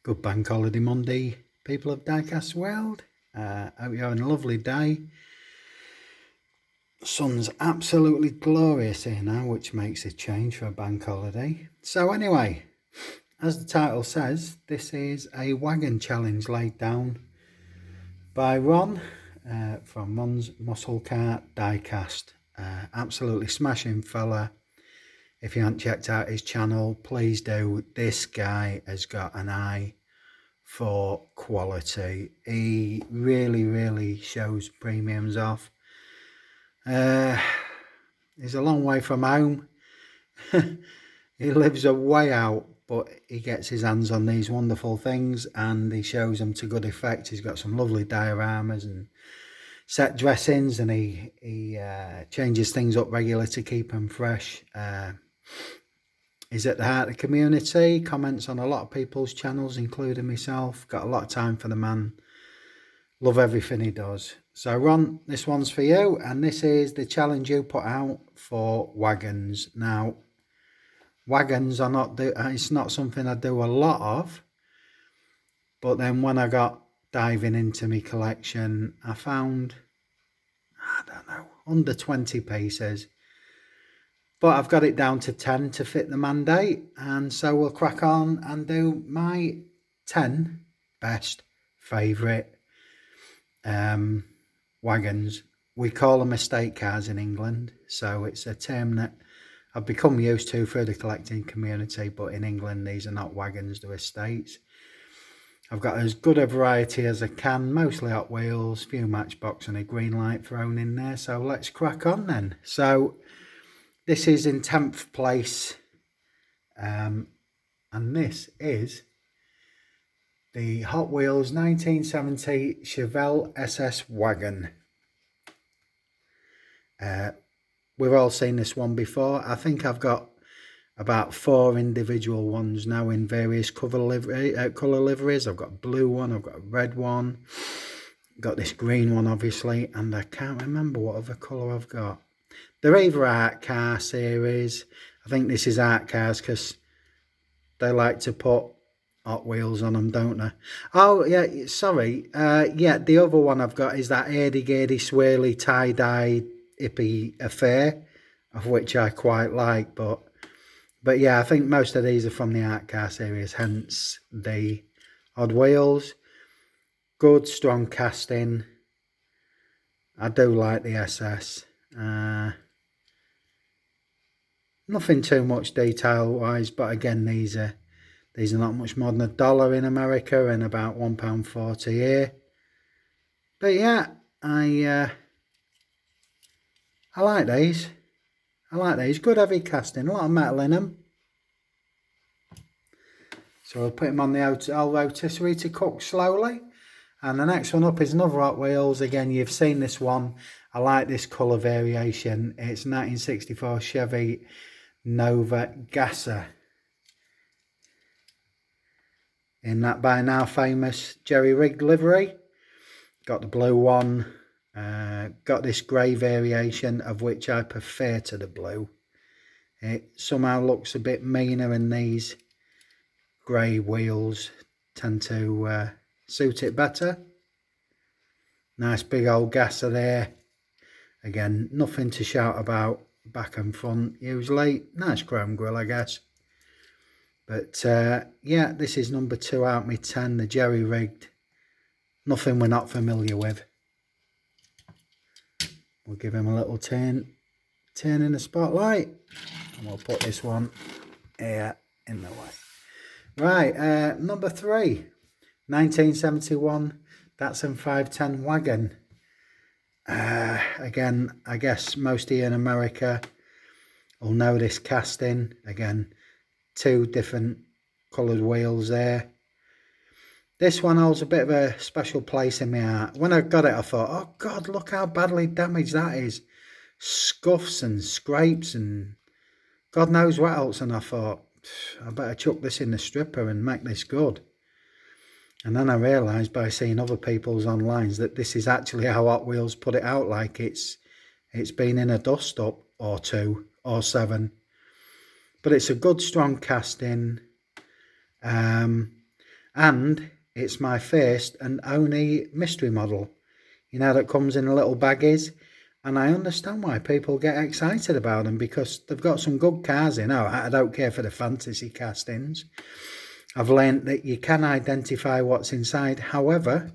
Good bank holiday Monday, people of Diecast world. Hope you're having a lovely day. Sun's absolutely glorious here now, which makes a change for a bank holiday. So anyway, as the title says, this is a wagon challenge laid down by Ron from Ron's Muscle Car Diecast. Absolutely smashing fella. If you haven't checked out his channel, please do. This guy has got an eye for quality. He really shows premiums off. He's a long way from home. He lives a way out, but he gets his hands on these wonderful things and he shows them to good effect. He's got some lovely dioramas and set dressings, and he changes things up regularly to keep them fresh. He's at the heart of the community, comments on a lot of people's channels, including myself. Got a lot of time for the man. Love everything he does. So Ron, this one's for you, and this is the challenge you put out for wagons. Now, wagons are it's not something I do a lot of, but then when I got diving into my collection, I found, I don't know, under 20 pieces. But I've got it down to 10 to fit the mandate, and so we'll crack on and do my 10 best favourite wagons. We call them estate cars in England, so it's a term that I've become used to through the collecting community, but in England these are not wagons, they're estates. I've got as good a variety as I can, mostly Hot Wheels, few Matchbox and a green light thrown in there, so let's crack on then. So this is in 10th place, and this is the Hot Wheels 1970 Chevelle SS Wagon. We've all seen this one before. I think I've got about 4 individual ones now in various colour liveries. I've got a blue one, I've got a red one, got this green one obviously, and I can't remember what other colour I've got. They're either art car series. I think this is art cars because they like to put Hot Wheels on them, don't they? Oh, yeah, sorry. Yeah, the other one I've got is that airy-gairy, swirly, tie-dye hippie affair, of which I quite like. But yeah, I think most of these are from the art car series, hence the Hot Wheels. Good, strong casting. I do like the SS. Nothing too much detail wise, but again these are not much more than $1 in America and about £1.40 here. But yeah, I like these. I like these. Good heavy casting, a lot of metal in them. So we'll put them on the old rotisserie to cook slowly. And the next one up is another Hot Wheels. Again, you've seen this one. I like this colour variation. It's 1964 Chevy Nova Gasser. In that by now famous jerry rigged livery. Got the blue one. Got this grey variation, of which I prefer to the blue. It somehow looks a bit meaner, and these grey wheels tend to suit it better. Nice big old gasser there. Again, nothing to shout about back and front usually. Nice chrome grille, I guess. But yeah, this is number 2 out of my 10, the jerry rigged. Nothing we're not familiar with. We'll give him a little turn in the spotlight, and we'll put this one here in the way. Right, number 3, 1971 Datsun 510 Wagon. Again, I guess most of you in America will know this casting. Again, 2 different coloured wheels there. This one holds a bit of a special place in my heart. When I got it, I thought, oh God, look how badly damaged that is. Scuffs and scrapes and God knows what else. And I thought, I better chuck this in the stripper and make this good. And then I realised by seeing other people's online that this is actually how Hot Wheels put it out, like it's been in a dust up or 2 or 7. But it's a good strong casting. And it's my first and only mystery model, you know, that comes in a little baggies. And I understand why people get excited about them, because they've got some good cars in. Oh, I don't care for the fantasy castings. I've learnt that you can identify what's inside. However,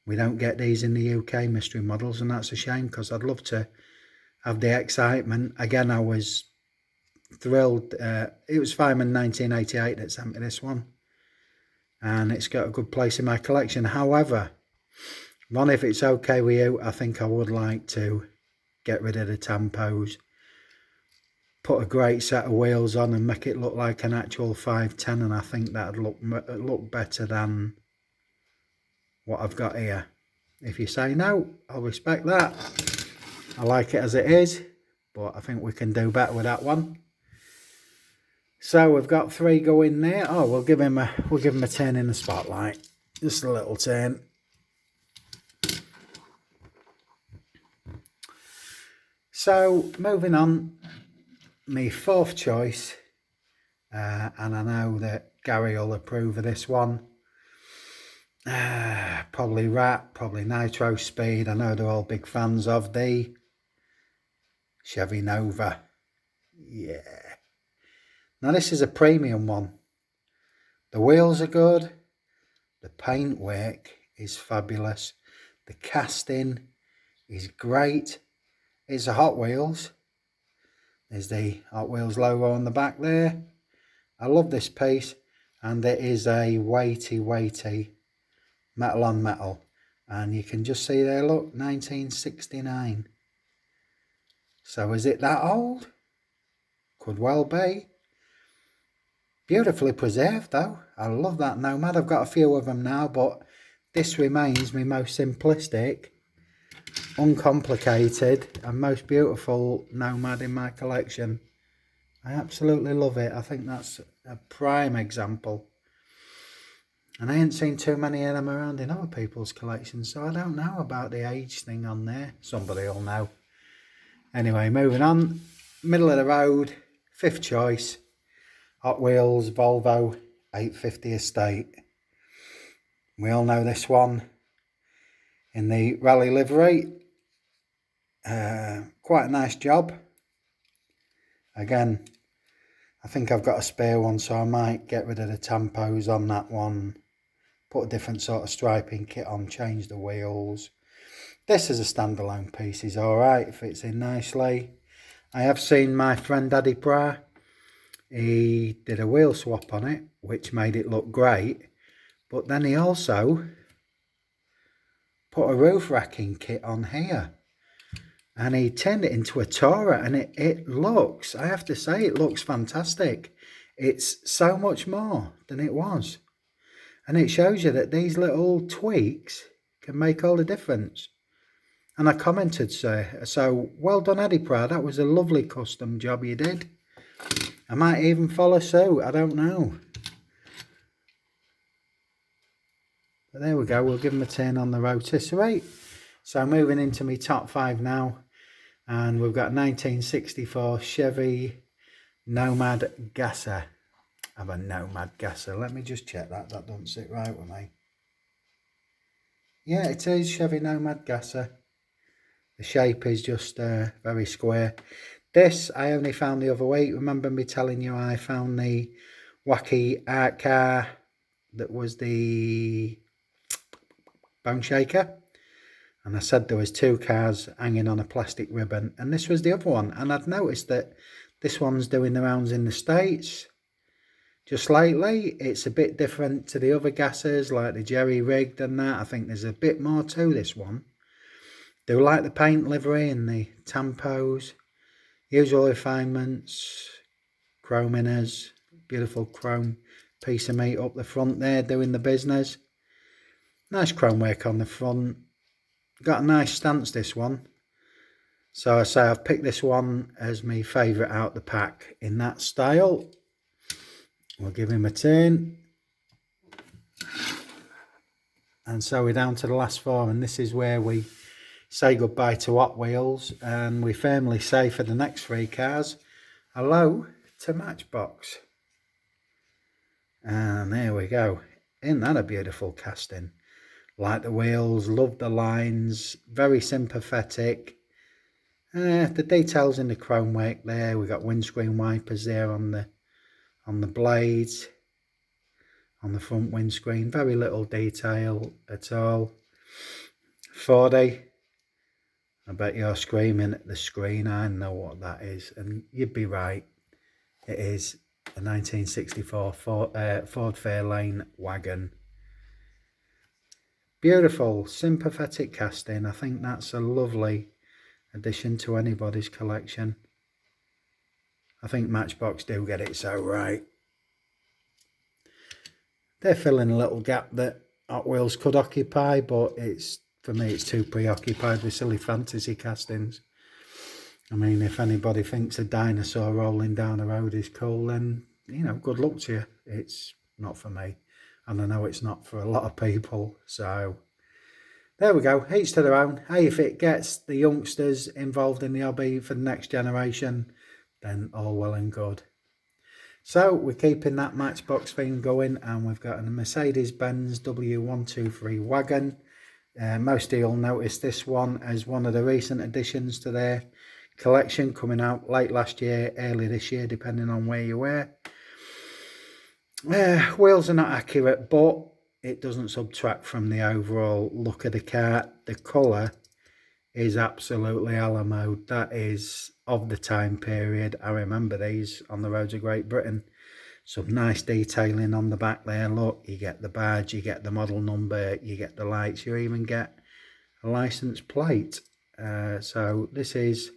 we don't get these in the UK mystery models, and that's a shame, because I'd love to have the excitement. Again, I was thrilled. It was Fireman 1988 that sent me this one, and it's got a good place in my collection. However, Ron, if it's okay with you, I think I would like to get rid of the tampos, put a great set of wheels on and make it look like an actual 510, and I think that'd look better than what I've got here. If you say no, I'll respect that. I like it as it is, but I think we can do better with that one. So we've got 3 going there. Oh, we'll give him a turn in the spotlight, just a little turn. So moving on, my 4th choice, and I know that Gary will approve of this one. Probably Rat, probably Nitro Speed. I know they're all big fans of the Chevy Nova. Yeah. Now this is a premium one. The wheels are good. The paintwork is fabulous. The casting is great. It's a Hot Wheels. There's the Hot Wheels logo on the back there. I love this piece, and it is a weighty metal on metal, and you can just see there, look, 1969. So is it that old? Could well be. Beautifully preserved though. I love that Nomad. I've got a few of them now, but this remains my most simplistic, uncomplicated and most beautiful Nomad in my collection. I absolutely love it. I think that's a prime example, and I ain't seen too many of them around in other people's collections, so I don't know about the age thing on there. Somebody will know. Anyway, moving on, middle of the road, 5th choice, Hot Wheels Volvo 850 Estate. We all know this one in the rally livery. Quite a nice job. Again, I think I've got a spare one, so I might get rid of the tampos on that one, put a different sort of striping kit on, change the wheels. This is a standalone piece, is alright, fits in nicely. I have seen my friend Daddy Pra, he did a wheel swap on it, which made it look great, but then he also put a roof racking kit on here, and he turned it into a Tourer, and it looks, I have to say, it looks fantastic. It's so much more than it was, and it shows you that these little tweaks can make all the difference. And I commented, so well done, Eddie Pryor, that was a lovely custom job you did. I might even follow suit, I don't know. But there we go, we'll give him a turn on the rotisserie. So moving into my top 5 now, and we've got 1964 Chevy Nomad Gasser. I have a Nomad Gasser, let me just check that doesn't sit right with me. Yeah, it is Chevy Nomad Gasser. The shape is just very square. This I only found the other week. Remember me telling you I found the wacky art car that was the Bone Shaker, and I said there was 2 cars hanging on a plastic ribbon, and this was the other one. And I'd noticed that this one's doing the rounds in the States just lately. It's a bit different to the other gassers, like the jerry rigged and that. I think there's a bit more to this one. Do like the paint livery and the tampos, usual refinements, chrome inners, beautiful chrome piece of meat up the front there doing the business. Nice chrome work on the front. Got a nice stance, this one. So I say I've picked this one as my favourite out the pack in that style. We'll give him a turn. And so we're down to the last 4, and this is where we say goodbye to Hot Wheels, and we firmly say for the next 3 cars, hello to Matchbox. And there we go. Isn't that a beautiful casting? Like the wheels, love the lines, very sympathetic. The details in the chrome work there. We got windscreen wipers there on the blades, on the front windscreen. Very little detail at all. 40. I bet you're screaming at the screen. I know what that is, and you'd be right. It is a 1964 Ford Fairlane wagon. Beautiful, sympathetic casting. I think that's a lovely addition to anybody's collection. I think Matchbox do get it so right. They're filling a little gap that Hot Wheels could occupy, but for me it's too preoccupied with silly fantasy castings. I mean, if anybody thinks a dinosaur rolling down the road is cool, then, you know, good luck to you. It's not for me. And I know it's not for a lot of people. So there we go. Each to their own. Hey, if it gets the youngsters involved in the hobby for the next generation, then all well and good. So we're keeping that Matchbox theme going, and we've got a Mercedes-Benz W123 wagon. Most of you'll notice this one as one of the recent additions to their collection, coming out late last year, early this year, depending on where you were. Wheels are not accurate, but it doesn't subtract from the overall look of the car. The colour is absolutely a la mode. That is of the time period. I remember these on the roads of Great Britain. Some nice detailing on the back there. Look, you get the badge, you get the model number, you get the lights, you even get a license plate. So this is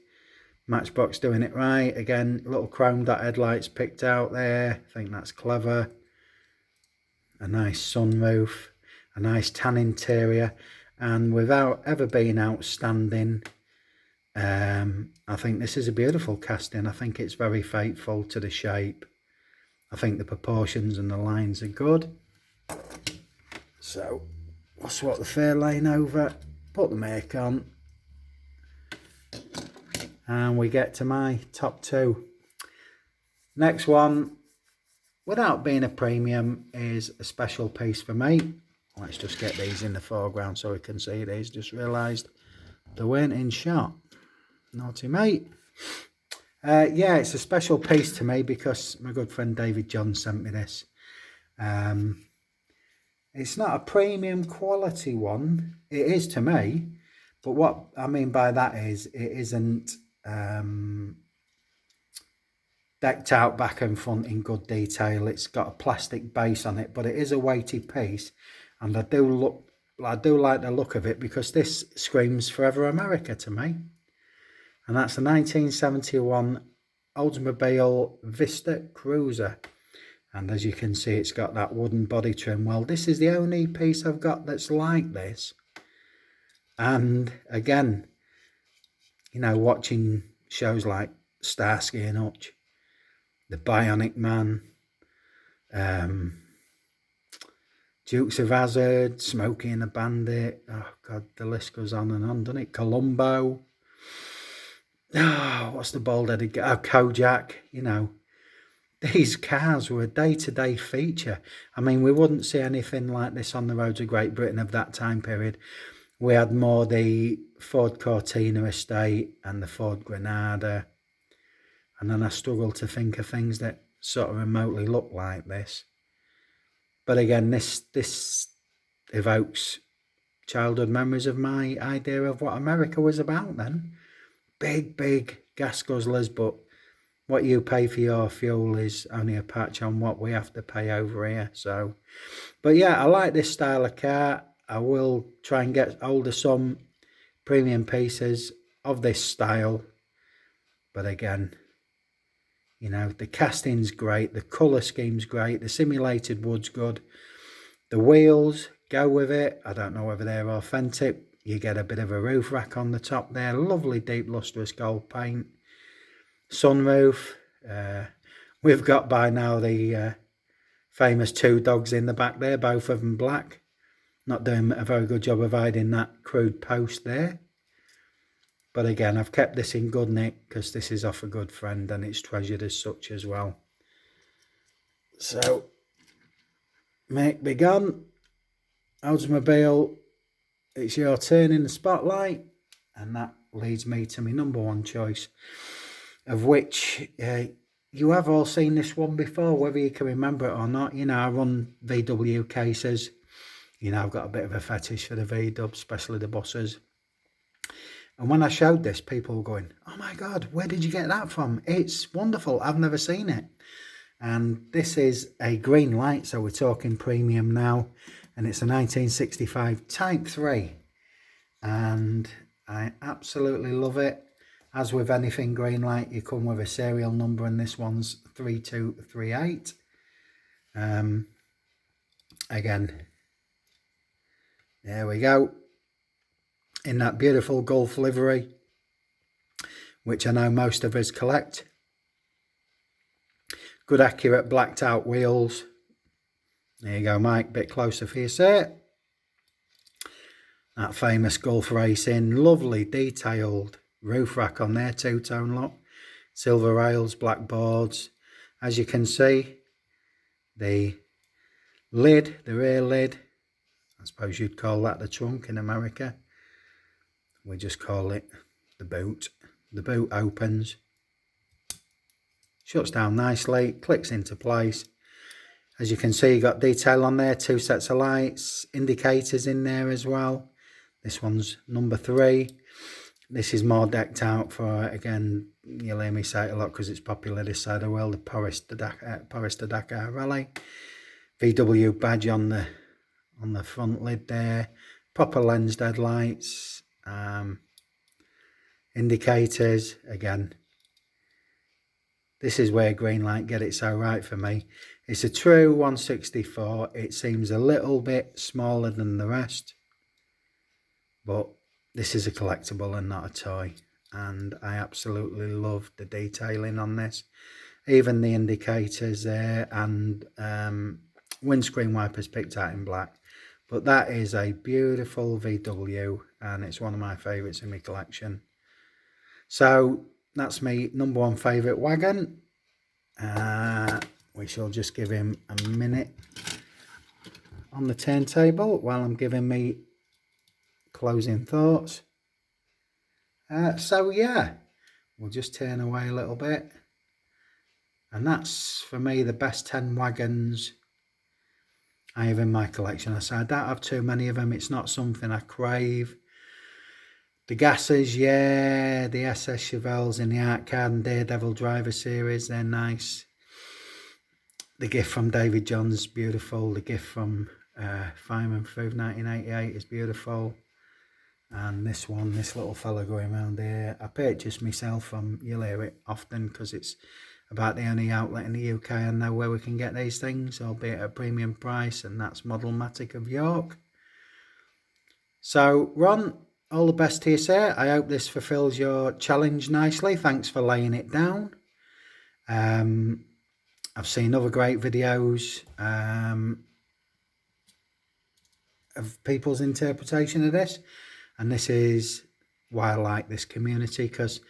Matchbox doing it right. Again, little chrome dot headlights picked out there. I think that's clever. A nice sunroof, a nice tan interior, and without ever being outstanding, I think this is a beautiful casting. I think it's very faithful to the shape. I think the proportions and the lines are good. So we'll swap the Fairlane over, put the make on, and we get to my top two. Next one, without being a premium, is a special piece for me. Let's just get these in the foreground so we can see these. Just realised they weren't in shot. Naughty mate. Yeah, it's a special piece to me because my good friend David John sent me this. It's not a premium quality one. It is to me. But what I mean by that is it isn't decked out back and front in good detail. It's got a plastic base on it, but it is a weighty piece. And I do like the look of it because this screams Forever America to me. And that's a 1971 Oldsmobile Vista Cruiser. And as you can see, it's got that wooden body trim. Well, this is the only piece I've got that's like this. And again, you know, watching shows like Starsky and Hutch, The Bionic Man, Dukes of Hazzard, Smokey and the Bandit. Oh, God, the list goes on and on, doesn't it? Columbo. Oh, what's the bald-headed guy? Oh, Kojak. You know, these cars were a day-to-day feature. I mean, we wouldn't see anything like this on the roads of Great Britain of that time period. We had more the Ford Cortina estate and the Ford Granada. And then I struggle to think of things that sort of remotely look like this. But again, this evokes childhood memories of my idea of what America was about then. Big gas guzzlers, but what you pay for your fuel is only a patch on what we have to pay over here. So, but yeah, I like this style of car. I will try and get hold of some premium pieces of this style. But again, you know, the casting's great, the colour scheme's great, the simulated wood's good. The wheels go with it. I don't know whether they're authentic. You get a bit of a roof rack on the top there. Lovely deep lustrous gold paint. Sunroof. We've got by now the famous two dogs in the back there, both of them black. Not doing a very good job of hiding that crude post there. But again, I've kept this in good nick because this is off a good friend and it's treasured as such as well. So, Make big on. Oldsmobile, it's your turn in the spotlight. And that leads me to my number one choice, of which you have all seen this one before, whether you can remember it or not. You know, I run VW cases. You know, I've got a bit of a fetish for the VW, especially the buses. And when I showed this, people were going, oh my God, where did you get that from? It's wonderful. I've never seen it. And this is a green light, so we're talking premium now. And it's a 1965 Type 3. And I absolutely love it. As with anything green light, you come with a serial number, and this one's 3238. Again, there we go. In that beautiful Gulf livery, which I know most of us collect. Good accurate blacked out wheels. There you go, Mike, bit closer for you, sir. That famous Gulf racing, lovely detailed roof rack on there, two-tone look. Silver rails, black boards. As you can see, the lid, the rear lid, I suppose you'd call that the trunk in America. We just call it the boot. The boot opens, shuts down nicely, clicks into place. As you can see, you got detail on there, two sets of lights, indicators in there as well. This one's number 3. This is more decked out for, again, you'll hear me say it a lot because it's popular this side of the world, the Paris to Dakar Rally. VW badge on the front lid there. Proper lens headlights. Indicators. Again, this is where green light get it so right for me. It's a true 164. It seems a little bit smaller than the rest, but this is a collectible and not a toy, and I absolutely love the detailing on this. Even the indicators there, and windscreen wipers picked out in black. But that is a beautiful VW, and it's one of my favourites in my collection. So that's my number one favourite wagon. We shall just give him a minute on the turntable while I'm giving me closing thoughts. So yeah, we'll just turn away a little bit. And that's, for me, the best 10 wagons I have in my collection. I say I don't have too many of them. It's not something I crave. The gases, yeah, the SS Chevelles in the Art Card and Daredevil Driver series, they're nice. The gift from David John's beautiful. The gift from Fireman Food 1988 is beautiful. And this one, this little fella going around here, I purchased myself from, you'll hear it often because it's about the only outlet in the UK I know where we can get these things, albeit at a premium price, and that's Model Matic of York. So Ron, all the best to you, sir. I hope this fulfills your challenge nicely. Thanks for laying it down. I've seen other great videos of people's interpretation of this, and this is why I like this community, because,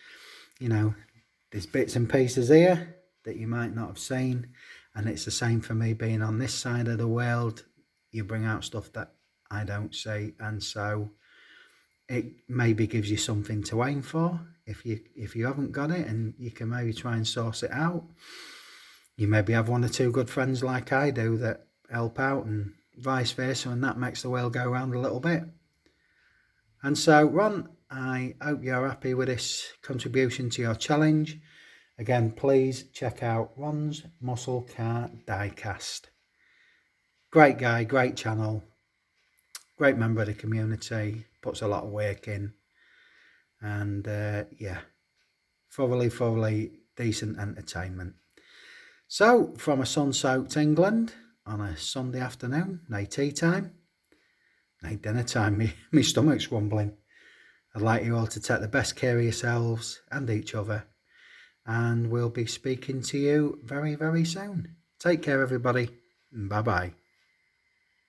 you know, there's bits and pieces here that you might not have seen, and it's the same for me being on this side of the world. You bring out stuff that I don't see, and so it maybe gives you something to aim for if you haven't got it, and you can maybe try and source it out. You maybe have one or two good friends like I do that help out, and vice versa, and that makes the world go round a little bit. And so, Ron, I hope you're happy with this contribution to your challenge. Again, please check out Ron's Muscle Car Diecast. Great guy, great channel, great member of the community, puts a lot of work in, and yeah, thoroughly decent entertainment. So, from a sun-soaked England on a Sunday afternoon, night tea time, night dinner time, my stomach's rumbling. I'd like you all to take the best care of yourselves and each other, and we'll be speaking to you very, very soon. Take care, everybody. Bye-bye.